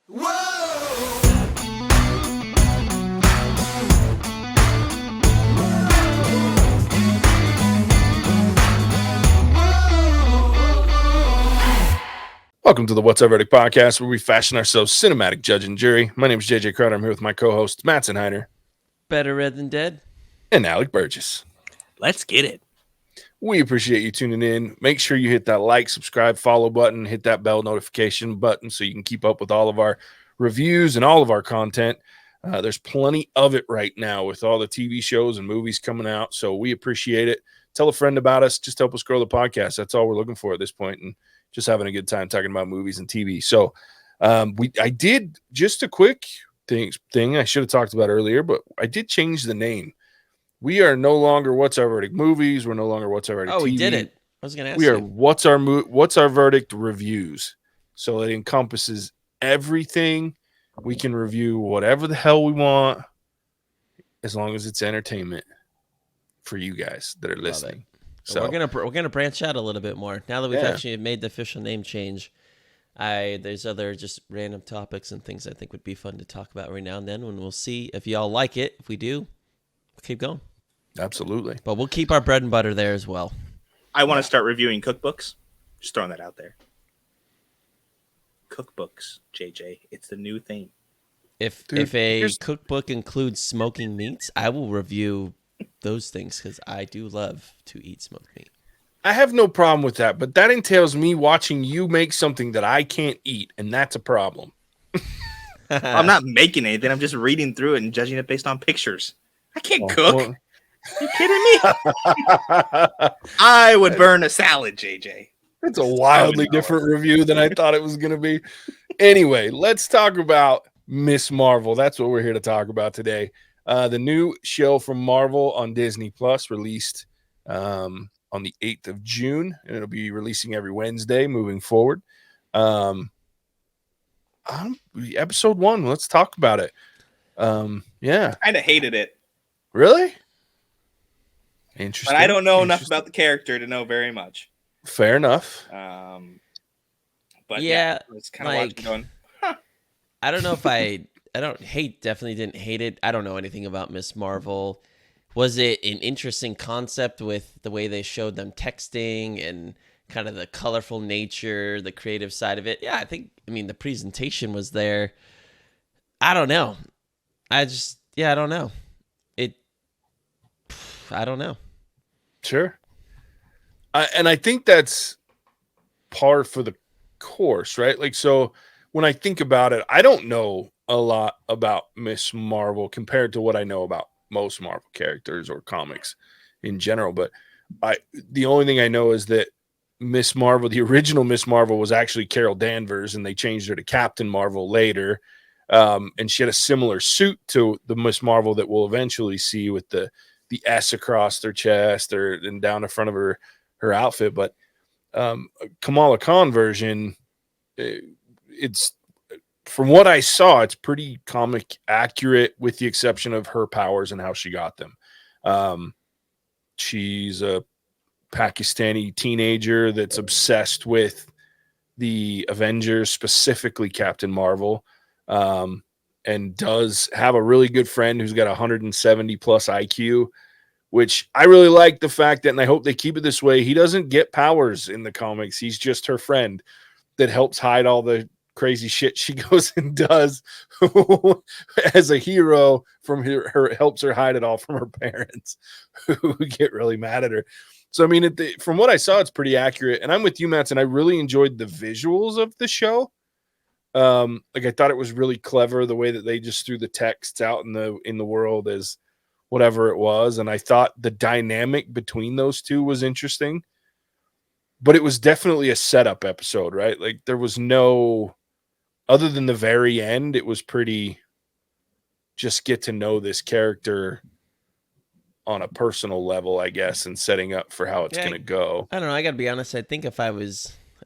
Welcome to the What's Our Verdict podcast, where we fashion ourselves cinematic judge and jury. My name is JJ Crowder. I'm here with my co-hosts Mattson. Better Red Than Dead. And Alec Burgess. Let's get it. We appreciate you tuning in. Make sure you hit that like, subscribe, follow button, hit that bell notification button so you can keep up with all of our reviews and all of our content. There's plenty of it right now with all the TV shows and movies coming out, so we appreciate it. Tell a friend about us. Just help us grow the podcast. That's all we're looking for at this point, and just having a good time talking about movies and TV. So I did just a quick thing I should have talked about earlier, but I did change the name. We are no longer What's Our Verdict movies. We're no longer What's Our Verdict TV. We did it. I was going to ask we you. are What's Our Verdict reviews. So it encompasses everything. We can review whatever the hell we want as long as it's entertainment for you guys that are listening. So we're gonna branch out a little bit more now that we've actually made the official name change. There's other just random topics and things I think would be fun to talk about every now and then, when we'll see if y'all like it. If we do, we'll keep going. Absolutely. But we'll keep our bread and butter there as well. I want to start reviewing cookbooks. Just throwing that out there. Cookbooks, JJ. It's the new thing. If a cookbook includes smoking meats, I will review those things because I do love to eat smoked meat. I have no problem with that, but that entails me watching you make something that I can't eat, and that's a problem. I'm not making anything. I'm just reading through it and judging it based on pictures. I can't cook. Well, you kidding me? I would burn a salad, JJ. It's a wildly different review than I thought it was going to be. Anyway, let's talk about Miss Marvel. That's what we're here to talk about today. The new show from Marvel on Disney Plus released on the 8th of June, and it'll be releasing every Wednesday moving forward. Episode 1, let's talk about it. Yeah. I kind of hated it. Really? Interesting. But I don't know enough about the character to know very much. Fair enough. But yeah, it's kind of watching going, I don't know if definitely didn't hate it. I don't know anything about Miss Marvel. Was it an interesting concept with the way they showed them texting and kind of the colorful nature, the creative side of it? Yeah, I mean, the presentation was there. I don't know. I don't know. I don't know. Sure. And I think that's par for the course, right? Like, so when I think about it, I don't know a lot about Miss Marvel compared to what I know about most Marvel characters or comics in general. But the only thing I know is that Miss Marvel, the original Miss Marvel, was actually Carol Danvers, and they changed her to Captain Marvel later. And she had a similar suit to the Miss Marvel that we'll eventually see with the S across their chest and down the front of her outfit. But Kamala Khan version, it's, from what I saw, it's pretty comic accurate with the exception of her powers and how she got them. She's a Pakistani teenager that's obsessed with the Avengers, specifically Captain Marvel, and does have a really good friend who's got 170 plus IQ, which I really like the fact that, and I hope they keep it this way, he doesn't get powers in the comics. He's just her friend that helps hide all the crazy shit she goes and does as a hero from her helps her hide it all from her parents who get really mad at her. So, I mean, from what I saw, it's pretty accurate. And I'm with you, Mattson. I really enjoyed the visuals of the show. Like, I thought it was really clever the way that they just threw the texts out in the world as whatever it was. And I thought the dynamic between those two was interesting. But it was definitely a setup episode, right? Like, there was no, other than the very end, it was pretty just get to know this character on a personal level, I guess, and setting up for how it's going to go. I don't know. I got to be honest. I think if I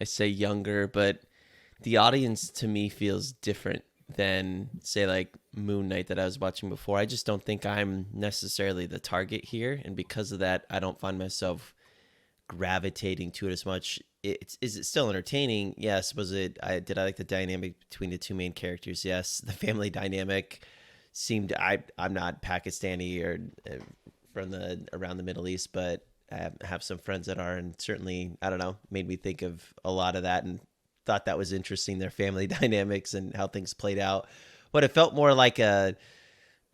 say younger, but the audience to me feels different than, say, like Moon Knight that I was watching before. I just don't think I'm necessarily the target here. And because of that, I don't find myself gravitating to it as much. Is it still entertaining? Yes. Did I like the dynamic between the two main characters? Yes. The family dynamic seemed, I'm not Pakistani or from around the Middle East, but I have some friends that are, and certainly, I don't know, made me think of a lot of that and thought that was interesting, their family dynamics and how things played out. But it felt more like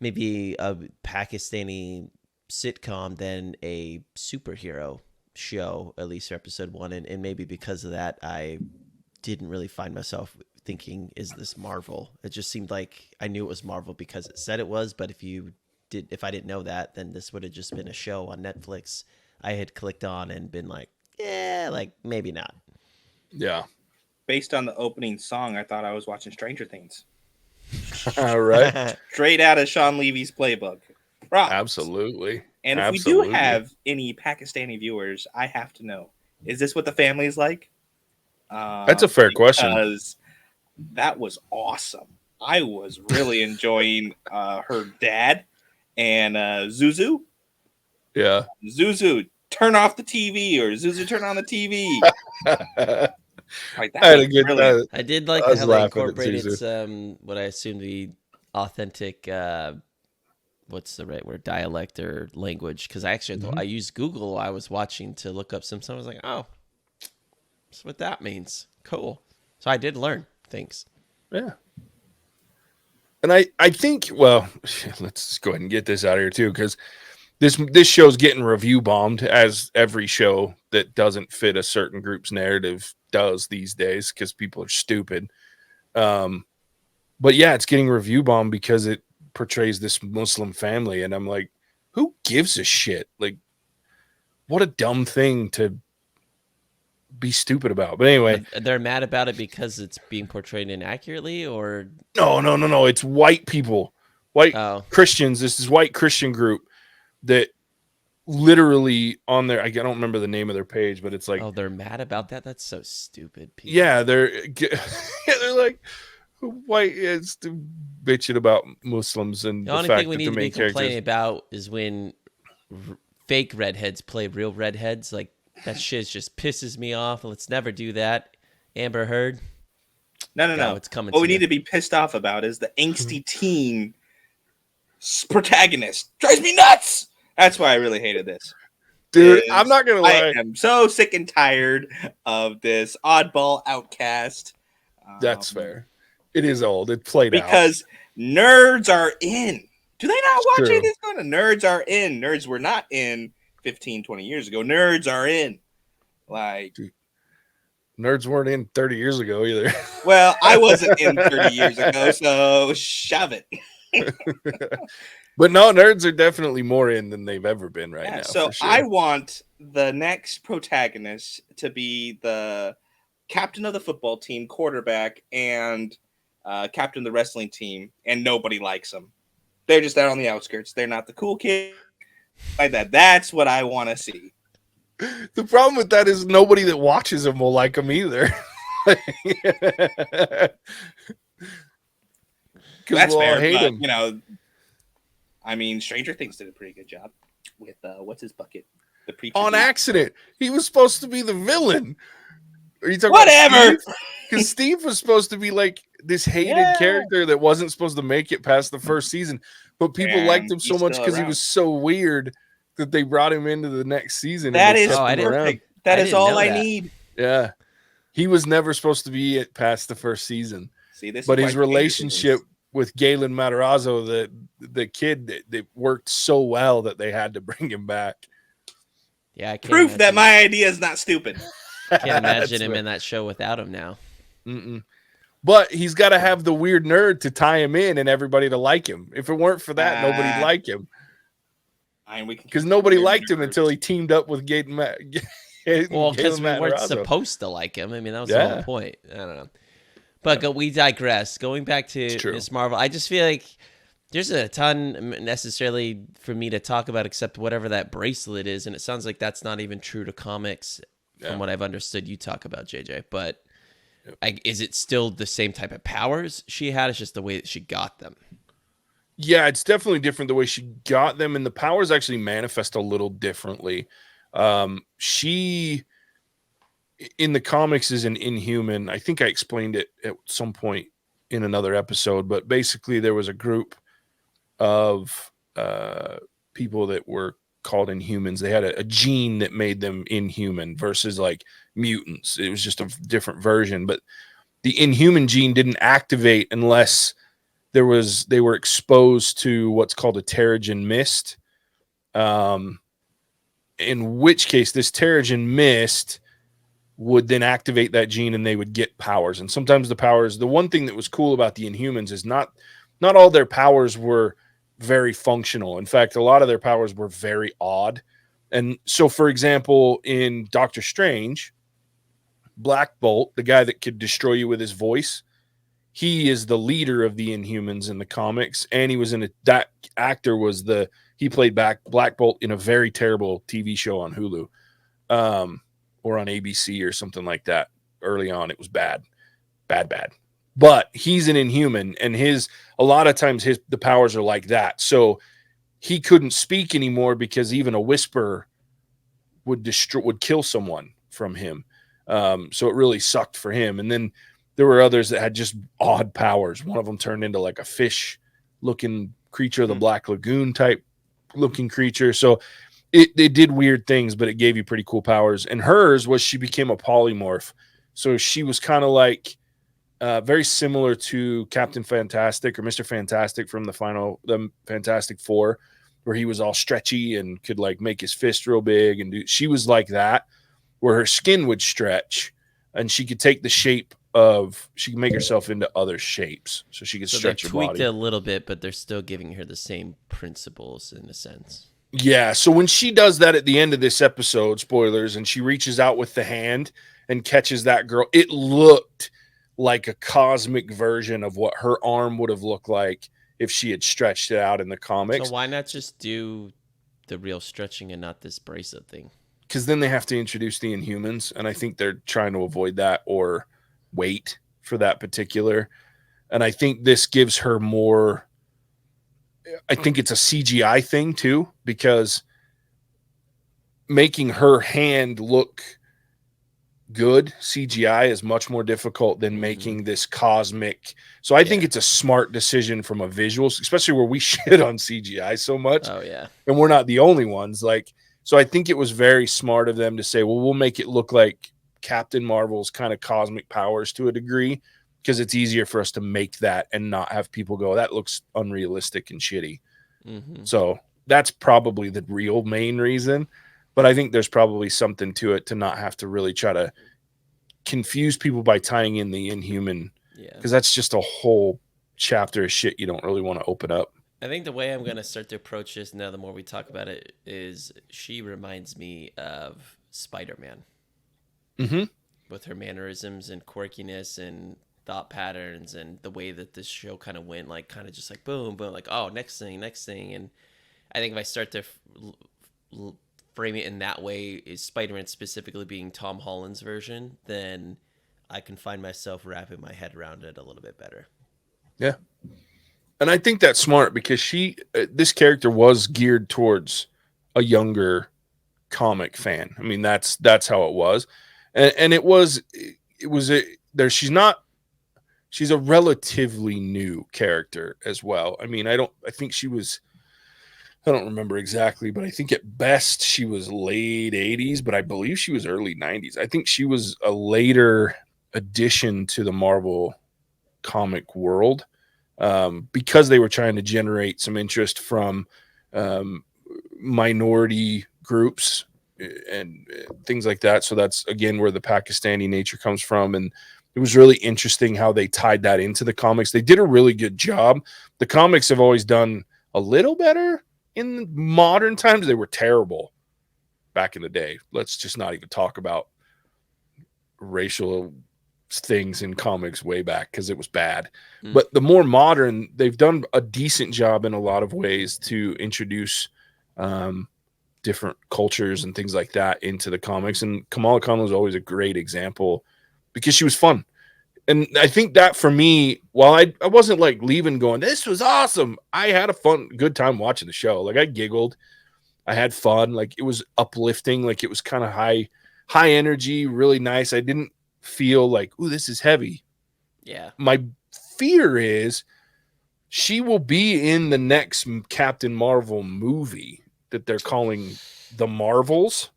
maybe a Pakistani sitcom than a superhero show, at least for episode 1. And maybe because of that, I didn't really find myself thinking, is this Marvel? It just seemed like I knew it was Marvel because it said it was, but if I didn't know that, then this would have just been a show on Netflix I had clicked on and been like, yeah, like maybe not. Yeah. Based on the opening song, I thought I was watching Stranger Things. All right. Straight out of Sean Levy's playbook. Props. Absolutely. And if we do have any Pakistani viewers, I have to know, is this what the family is like? That's a fair question. Because that was awesome. I was really enjoying her dad and Zuzu. Yeah. Zuzu, turn off the TV, or Zuzu, turn on the TV. Like, that I had was a good brilliant. I did like I was how they laughing at incorporated Zuzu. some, what I assume to be authentic, what's the right word, dialect or language. Because I actually I used Google while I was watching to look up some stuff. I was like, oh, that's what that means. Cool. So I did learn things. Yeah. And I think, well, let's just go ahead and get this out of here too, because this show's getting review bombed, as every show that doesn't fit a certain group's narrative does these days, because people are stupid. But yeah, it's getting review bombed because it portrays this Muslim family, and I'm like, who gives a shit? Like, what a dumb thing to be stupid about. But anyway, They're mad about it because it's being portrayed inaccurately, or no. It's white people, white Christians. This is white Christian group that literally on their, I don't remember the name of their page, but it's like, oh, they're mad about that. That's so stupid. People. Yeah, they're like white. It's bitching about Muslims, and the only fact thing we that need the to be main complaining characters. about is when fake redheads play real redheads. Like, that shit just pisses me off. Let's never do that. Amber Heard. No. It's coming. What we need to be pissed off about is the angsty teen protagonist. Drives me nuts. That's why I really hated this. Dude, I'm not gonna lie. I am so sick and tired of this oddball outcast. That's fair. It is old. It played out. Because nerds are in. Do they not It's watch true. anything? Nerds are in. Nerds were not in 15, 20 years ago. Nerds are in. Like, Dude, nerds weren't in 30 years ago either. well, I wasn't in 30 years ago, so shove it. But no, nerds are definitely more in than they've ever been right now. So for sure. I want the next protagonist to be the captain of the football team, quarterback, and captain of the wrestling team, and nobody likes them. They're just out on the outskirts. They're not the cool kid like that. That's what I want to see. The problem with that is nobody that watches them will like them either. That's we'll fair, hate but, him. you know, I mean, Stranger Things did a pretty good job with what's his bucket, the preacher. On dude. accident. He was supposed to be the villain. Are you talking Whatever. Because Steve was supposed to be like this hated character that wasn't supposed to make it past the first season, but people liked him so he's much still because he around. was so weird that they brought him into the next season. That and they is kept him around. perfect. That I is didn't all know I that. need. Yeah, he was never supposed to be it past the first season. See, this But is his why relationship with Galen Matarazzo, the kid, that worked so well that they had to bring him back. Yeah, I can't proof that imagine- my idea is not stupid. Can't imagine That's him fair. in that show without him now. Mm-mm. But he's got to have the weird nerd to tie him in and everybody to like him. If it weren't for that, nobody'd like him. Because nobody liked him until he teamed up with Galen. Well, because we weren't Matarazzo. supposed to like him. I mean, that was the whole point. I don't know. But we digress. Going back to Miss Marvel, I just feel like there's a ton necessarily for me to talk about except whatever that bracelet is. And it sounds like that's not even true to comics from what I've understood you talk about, JJ. But is it still the same type of powers she had? It's just the way that she got them. Yeah, it's definitely different the way she got them. And the powers actually manifest a little differently. She in the comics is an Inhuman. I think I explained it at some point in another episode, but basically there was a group of people that were called Inhumans. They had a gene that made them inhuman versus like mutants. It was just a different version, but the Inhuman gene didn't activate unless they were exposed to what's called a Terrigen mist. In which case this Terrigen mist would then activate that gene and they would get powers. And sometimes the one thing that was cool about the Inhumans is not all their powers were very functional. In fact, a lot of their powers were very odd. And so, for example, in Doctor Strange, Black Bolt, the guy that could destroy you with his voice, he is the leader of the Inhumans in the comics. And he was that actor he played Black Bolt in a very terrible TV show on Hulu. Or on ABC or something like that. Early on, it was bad. But he's an Inhuman, and a lot of times the powers are like that. So he couldn't speak anymore because even a whisper would kill someone from him. So it really sucked for him. And then there were others that had just odd powers. One of them turned into like a fish-looking creature, the Black Lagoon type looking creature. So they did weird things, but it gave you pretty cool powers. And hers was she became a polymorph. So she was kind of like very similar to Captain Fantastic or Mr. Fantastic from the Fantastic Four, where he was all stretchy and could like make his fist real big. And she was like that, where her skin would stretch and she could take the shape she could make herself into other shapes. So she could stretch her body. They tweaked it a little bit, but they're still giving her the same principles in a sense. Yeah, so when she does that at the end of this episode, spoilers, and she reaches out with the hand and catches that girl, it looked like a cosmic version of what her arm would have looked like if she had stretched it out in the comics. So why not just do the real stretching and not this bracelet thing? Because then they have to introduce the Inhumans, and I think they're trying to avoid that or wait for that particular. And I think this gives her more... I think it's a CGI thing too, because making her hand look good CGI is much more difficult than making this cosmic. So I think it's a smart decision from a visuals, especially where we shit on CGI so much. Oh yeah. And we're not the only ones. So I think it was very smart of them to say, well, we'll make it look like Captain Marvel's kind of cosmic powers to a degree, because it's easier for us to make that and not have people go, that looks unrealistic and shitty. Mm-hmm. So that's probably the real main reason. But I think there's probably something to it to not have to really try to confuse people by tying in the Inhuman. Yeah. Because that's just a whole chapter of shit you don't really want to open up. I think the way I'm going to start to approach this now, the more we talk about it, is she reminds me of Spider-Man. Mm-hmm. With her mannerisms and quirkiness and thought patterns and the way that this show kind of went, like kind of just like boom, boom, like, oh, next thing. And I think if I start to frame it in that way, is Spider-Man specifically being Tom Holland's version, then I can find myself wrapping my head around it a little bit better. Yeah. And I think that's smart because this character was geared towards a younger comic fan. I mean, that's how it was. And she's a relatively new character as well. I mean, I don't remember exactly, but I think at best she was late 80s, but I believe she was early 90s. I think she was a later addition to the Marvel comic world because they were trying to generate some interest from minority groups and things like that. So that's, again, where the Pakistani nature comes from. And it was really interesting how they tied that into the comics. They did a really good job. The comics have always done a little better. In modern times, they were terrible back in the day. Let's just not even talk about racial things in comics way back because it was bad. But the more modern, they've done a decent job in a lot of ways to introduce different cultures and things like that into the comics. And Kamala Khan was always a great example because she was fun. And I think that for me, while I wasn't like leaving going, this was awesome, I had a good time watching the show. Like I giggled. I had fun. Like it was uplifting. Like it was kind of high energy, really nice. I didn't feel like, ooh, this is heavy. Yeah. My fear is she will be in the next Captain Marvel movie that they're calling The Marvels.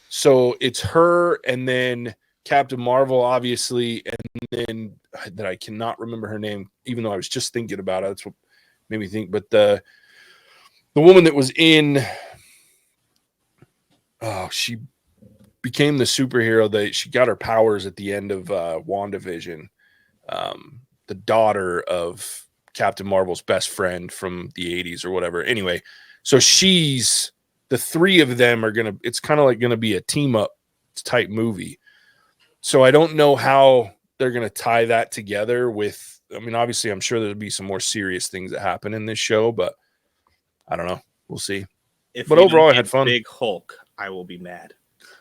So it's her and then Captain Marvel, obviously, and then that I cannot remember her name, even though I was just thinking about it. That's what made me think. But the woman that was in, she became the superhero that she got her powers at the end of WandaVision. The daughter of Captain Marvel's best friend from the 80s or whatever. Anyway, so she's the three of them are gonna. It's kind of like gonna be a team up type movie. So I don't know how they're gonna tie that together with. I mean, obviously, I'm sure there'll be some more serious things that happen in this show, but I don't know. We'll see. If But we overall, don't I had get fun. Big Hulk, I will be mad.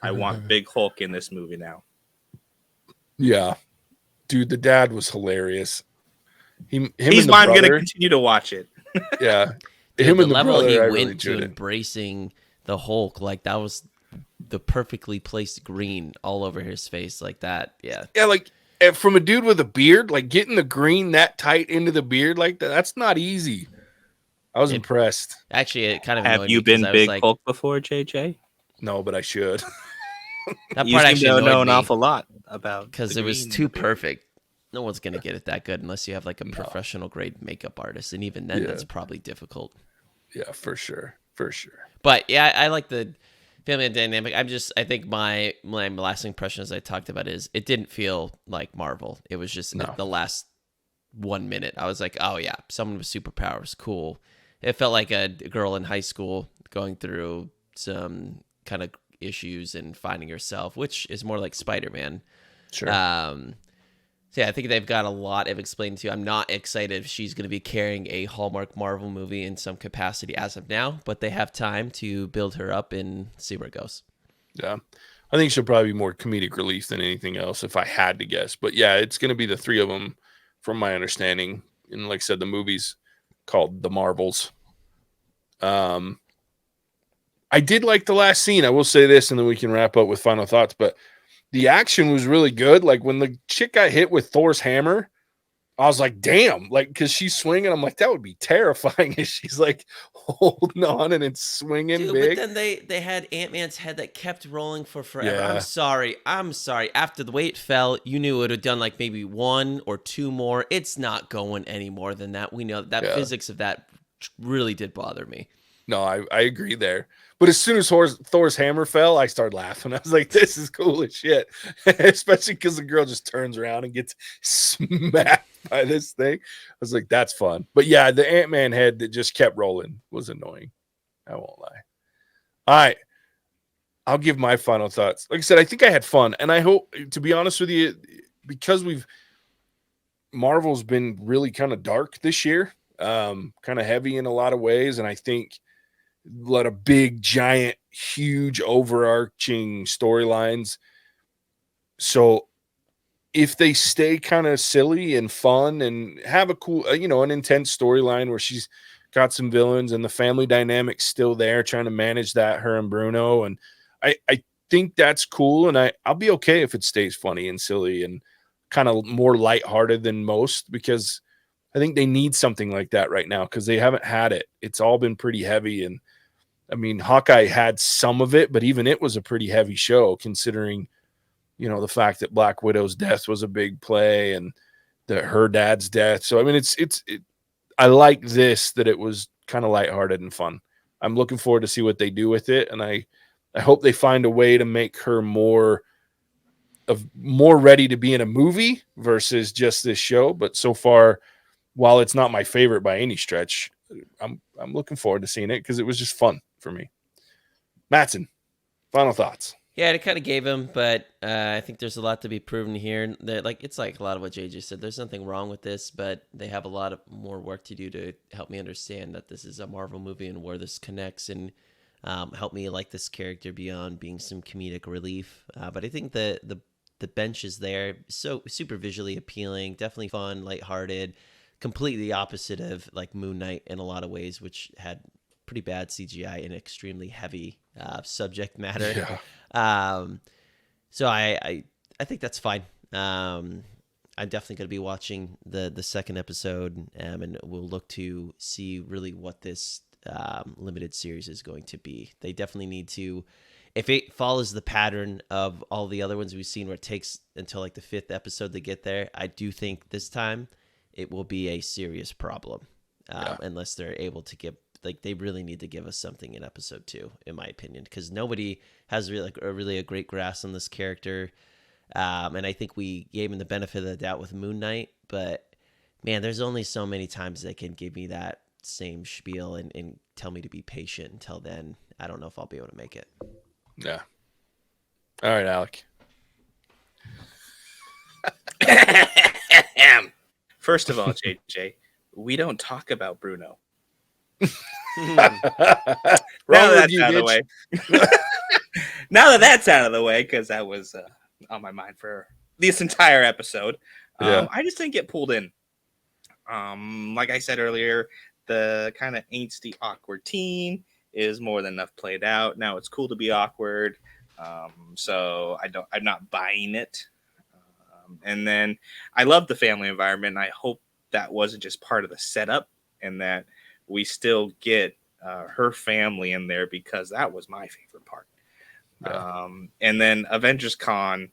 I want Big Hulk in this movie now. Yeah, dude, the dad was hilarious. He's He's and the why I'm going to brother. continue to watch it. Yeah, Dude, him the and the level brother. he I really went to enjoyed it. embracing the Hulk, like that was the perfectly placed green all over his face, like that. Yeah. Yeah, like from a dude with a beard, like getting the green that tight into the beard like that's not easy. I was It- impressed. Actually, it kind of Have annoyed me you because been I was Big like, Hulk before, JJ? No, but I should. that You part seem actually to know annoyed an me awful lot about because the it was green too and the beard. perfect. No one's gonna get it that good unless you have like a professional grade makeup artist, and even then, Yeah. that's probably difficult. Yeah, for sure. For sure. But yeah, I like the family dynamic. I think my lasting impression, as I talked about, is it didn't feel like Marvel. It was just No. the last 1 minute. I was like, oh yeah, someone with superpowers, cool. It felt like a girl in high school going through some kind of issues and finding herself, which is more like Spider-Man. Sure. So yeah, I think they've got a lot of explaining to. I'm not excited if she's going to be carrying a Hallmark Marvel movie in some capacity as of now, but they have time to build her up and see where it goes. Yeah. I think she'll probably be more comedic relief than anything else if I had to guess. But yeah, it's going to be the three of them from my understanding. And like I said, the movie's called The Marvels. I did like the last scene. I will say this, and then we can wrap up with final thoughts. But the action was really good. Like when the chick got hit with Thor's hammer, I was like, damn, like, because she's swinging. I'm like, that would be terrifying if she's like holding on and it's swinging Dude, big. but then they had Ant-Man's head that kept rolling for forever. Yeah. I'm sorry. After the way it fell, you knew it would have done like maybe one or two more. It's not going any more than that. We know that physics of that really did bother me. No, I agree there. But as soon as Thor's hammer fell, I started laughing. I was like, this is cool as shit. Especially because the girl just turns around and gets smacked by this thing. I was like, that's fun. But yeah, the Ant-Man head that just kept rolling was annoying. I won't lie. All right. I'll give my final thoughts. Like I said, I think I had fun. And I hope, to be honest with you, because Marvel's been really kind of dark this year, kind of heavy in a lot of ways. And I think a lot of big, giant, huge, overarching storylines. So if they stay kind of silly and fun and have a cool, an intense storyline where she's got some villains and the family dynamic's still there, trying to manage that, her and Bruno. And I think that's cool. And I'll be okay if it stays funny and silly and kind of more lighthearted than most, because I think they need something like that right now because they haven't had it. It's all been pretty heavy. And I mean, Hawkeye had some of it, but even it was a pretty heavy show considering, the fact that Black Widow's death was a big play and her dad's death. So, I mean, I like this, that it was kind of lighthearted and fun. I'm looking forward to see what they do with it. And I hope they find a way to make her more ready to be in a movie versus just this show. But so far, while it's not my favorite by any stretch, I'm looking forward to seeing it because it was just fun for me. Mattson, final thoughts. Yeah, it kind of gave him, but I think there's a lot to be proven here. It's like a lot of what JJ said. There's nothing wrong with this, but they have a lot of more work to do to help me understand that this is a Marvel movie and where this connects, and help me like this character beyond being some comedic relief. But I think the bench is there, so super visually appealing, definitely fun, lighthearted, completely opposite of like Moon Knight in a lot of ways, which had pretty bad CGI and extremely heavy subject matter. Yeah. So I think that's fine. I'm definitely going to be watching the second episode, and we'll look to see really what this limited series is going to be. They definitely need to, if it follows the pattern of all the other ones we've seen where it takes until like the 5th episode to get there, I do think this time it will be a serious problem. Unless they're able to give, like, they really need to give us something in episode 2, in my opinion, because nobody has really a great grasp on this character. And I think we gave him the benefit of the doubt with Moon Knight, but man, there's only so many times they can give me that same spiel and tell me to be patient. Until then, I don't know if I'll be able to make it. Yeah. All right, Alec. First of all, JJ, we don't talk about Bruno. Wrong Now with that's you, out of the bitch. way. Now that that's out of the way, because that was on my mind for this entire episode. Yeah. I just didn't get pulled in. Like I said earlier, the kind of angsty, awkward teen is more than enough played out. Now it's cool to be awkward, so I'm not buying it. And then I love the family environment. And I hope that wasn't just part of the setup, and that we still get her family in there, because that was my favorite part. Yeah. And then Avengers Con,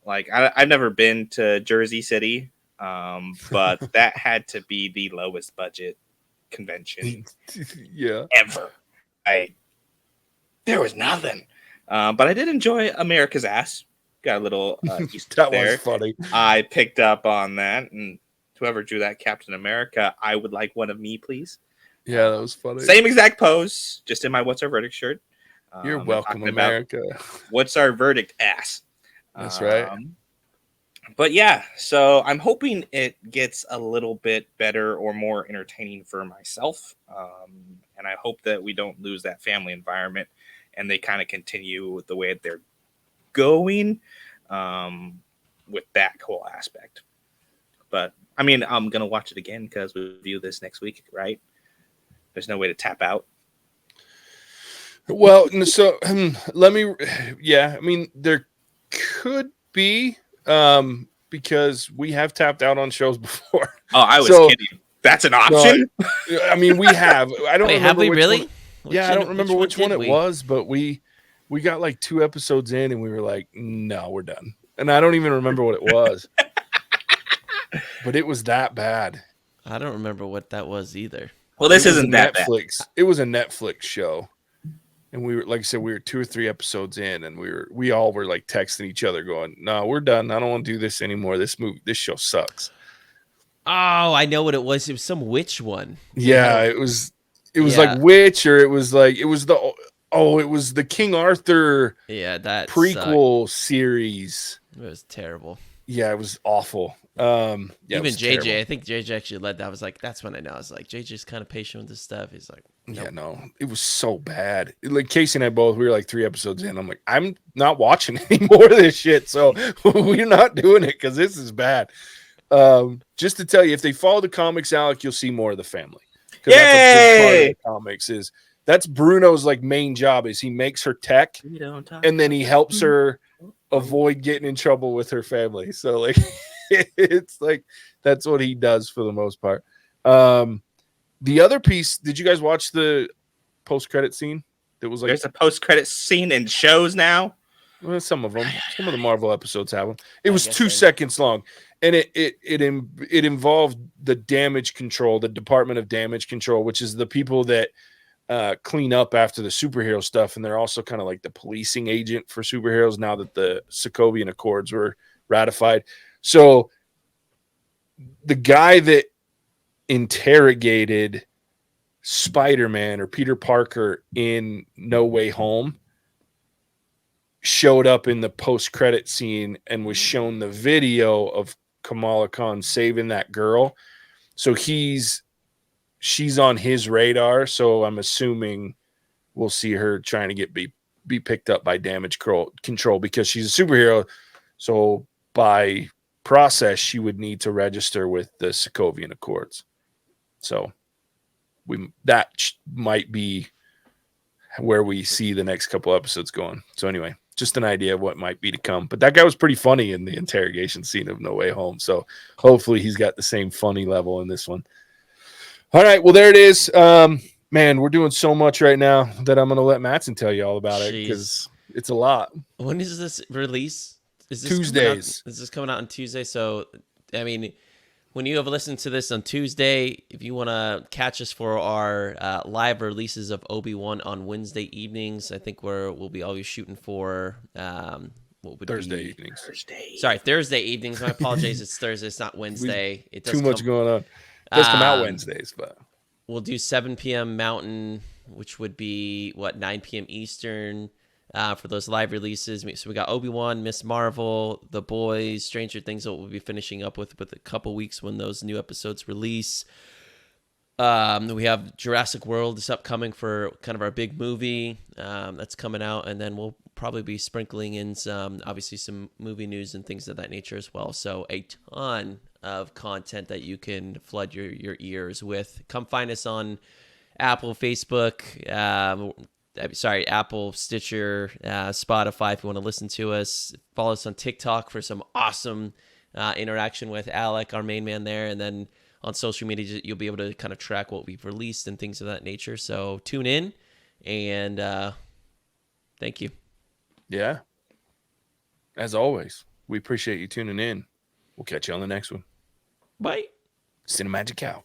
like I've never been to Jersey City, but that had to be the lowest budget convention Yeah. ever. There was nothing, but I did enjoy America's Ass. Got a little Easter That there. was funny. I picked up on that, and whoever drew that Captain America, I would like one of me, please. Yeah, that was funny. Same exact pose, just in my What's Our Verdict shirt. You're welcome, talking about America. What's Our Verdict ass. That's right. But yeah, so I'm hoping it gets a little bit better or more entertaining for myself. And I hope that we don't lose that family environment and they kind of continue with the way they're going with that whole aspect. But I mean, I'm going to watch it again because we review this next week, right? There's no way to tap out. Well, so let me, I mean, there could be, because we have tapped out on shows before. Oh, I was kidding. That's an option. No, I mean, we have. I don't remember. Have we which really? One, I don't remember which one it was, but we got like 2 episodes in and we were like, no, we're done. And I don't even remember what it was. But it was that bad. I don't remember what that was either. Well, this isn't that Netflix. bad. It was a Netflix show. And we were, like I said, we were 2 or 3 episodes in, and we all were like texting each other, going, "No, we're done. I don't want to do this anymore. This show sucks." Oh, I know what it was. It was some witch one. Yeah, it was like witch, or it was the King Arthur that prequel series. It was terrible. Yeah, it was awful. Even JJ, terrible. I think JJ actually led that. I was like, that's when I know. I was like, JJ's kind of patient with this stuff. He's like, nope. Yeah, no, it was so bad. Like Casey and I both, we were like 3 episodes in. I'm like, I'm not watching any more of this shit. So we're not doing it because this is bad. Just to tell you, if they follow the comics, Alec, you'll see more of the family. Because that's a big part of the comics. That's Bruno's like main job is he makes her tech, and then he helps her avoid getting in trouble with her family. So like, it's like that's what he does for the most part. The other piece, did you guys watch the post-credit scene? That was like there's a post-credit scene in shows now. Well, some of them, some of the Marvel episodes have them. It was 2 seconds long, and it involved the damage control, the Department of Damage Control, which is the people that clean up after the superhero stuff, and they're also kind of like the policing agent for superheroes now that the Sokovian Accords were ratified. So the guy that interrogated Spider-Man or Peter Parker in No Way Home showed up in the post-credit scene and was shown the video of Kamala Khan saving that girl. So she's on his radar. So I'm assuming we'll see her trying to get be picked up by damage control because she's a superhero. So by process, she would need to register with the Sokovian Accords. So might be where we see the next couple episodes going. So anyway, just an idea of what might be to come. But that guy was pretty funny in the interrogation scene of No Way Home. So hopefully he's got the same funny level in this one. All right, well, there it is. Man, we're doing so much right now that I'm going to let Mattson tell you all about it because it's a lot. When is this release? Is this Tuesdays. This is coming out on Tuesday. So, I mean, when you have listened to this on Tuesday, if you want to catch us for our live releases of Obi-Wan on Wednesday evenings, I think we'll be always shooting for what would Thursday be evenings. Thursday evenings. My apologies. It's Thursday. It's not Wednesday. It does too much going on. It does come out Wednesdays, but we'll do 7 p.m. Mountain, which would be 9 p.m. Eastern. For those live releases. So we got Obi-Wan, Miss Marvel, The Boys, Stranger Things that we'll be finishing up with a couple weeks when those new episodes release. We have Jurassic World is upcoming for kind of our big movie that's coming out, and then we'll probably be sprinkling in some movie news and things of that nature as well. So a ton of content that you can flood your ears with. Come find us on Apple, Facebook, Apple, Stitcher, Spotify if you want to listen to us. Follow us on TikTok for some awesome interaction with Alec, our main man there. And then on social media, you'll be able to kind of track what we've released and things of that nature. So tune in, and thank you. Yeah. As always, we appreciate you tuning in. We'll catch you on the next one. Bye. Cinemagic out.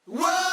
Whoa!